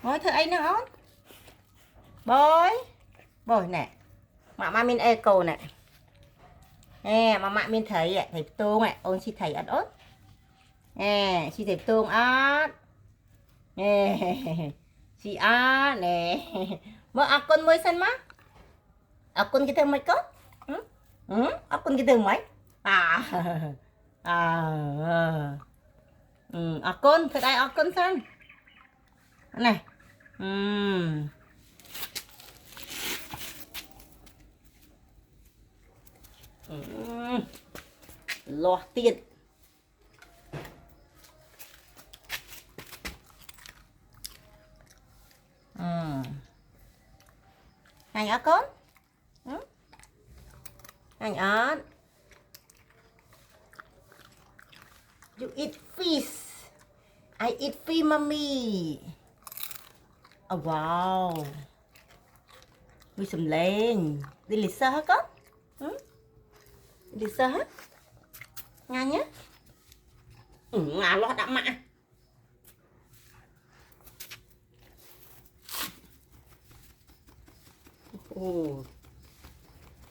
Nói thử ấy nữa ón. Bôi. Bôi nè. Mama min eco nè. Nè, mama min thấy ạ, thấy tương ạ, ôn chị thấy ớt ớt. Nè, chị thấy tương ớt. Nè. Chị ớt nè. Mơ akun mới sân má. Akun kita mấy cốt. Akun kita mấy. À. À. Akun, thật ai akun sân. Này. Lo tiền. Hành ớt con. Hành ớt. You eat fish. I eat fish, mommy. Oh, wow. Ui sầm lên. Đi lịch sơ hả con? Đi lịch sơ hả? Nga nhé. Nga lo đã mạ.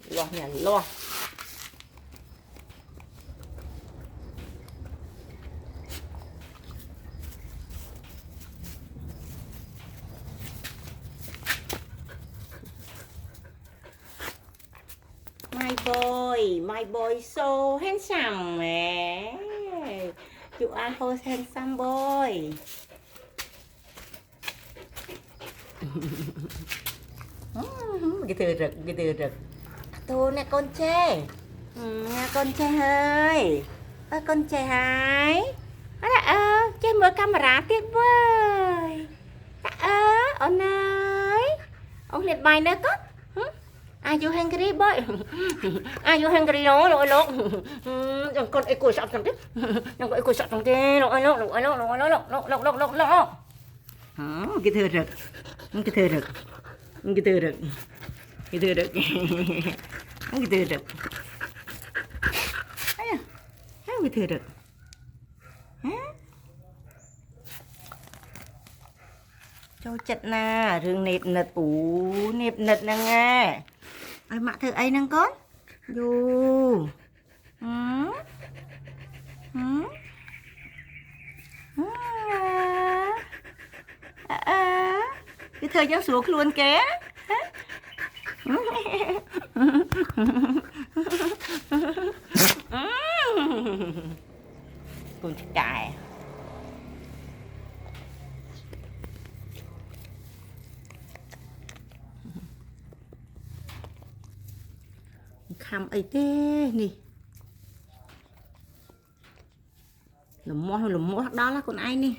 Lo nhà lo. My boy so handsome, man. You are so handsome boy. Cái từ rực. Thôi nè con chê. Nha con chê hơi. Ơ con chê hái. Đó là chê mở camera tiếp với. Ôn ơi. Ông liệt bài nữa có. Are you hungry boy? Are you hungry nó lỗi lộn. Con ấy cùi sọt thằng tiếp. Con ấy cùi sọt thằng tiếp. Lộn. Cái thừa rực. Cái thừa rực. Cái thừa rực. Cái thừa rực. Cái thừa rực. Cái thừa rực. Cho chật nè, rừng nệp nật nệp nật nè nghe. Ai mạ thử ấy nâng con. Dù. Cái thời cháu xuống luôn ké. Con cài. Khăm ấy thế nè. Lùm mua đó là con ai nè.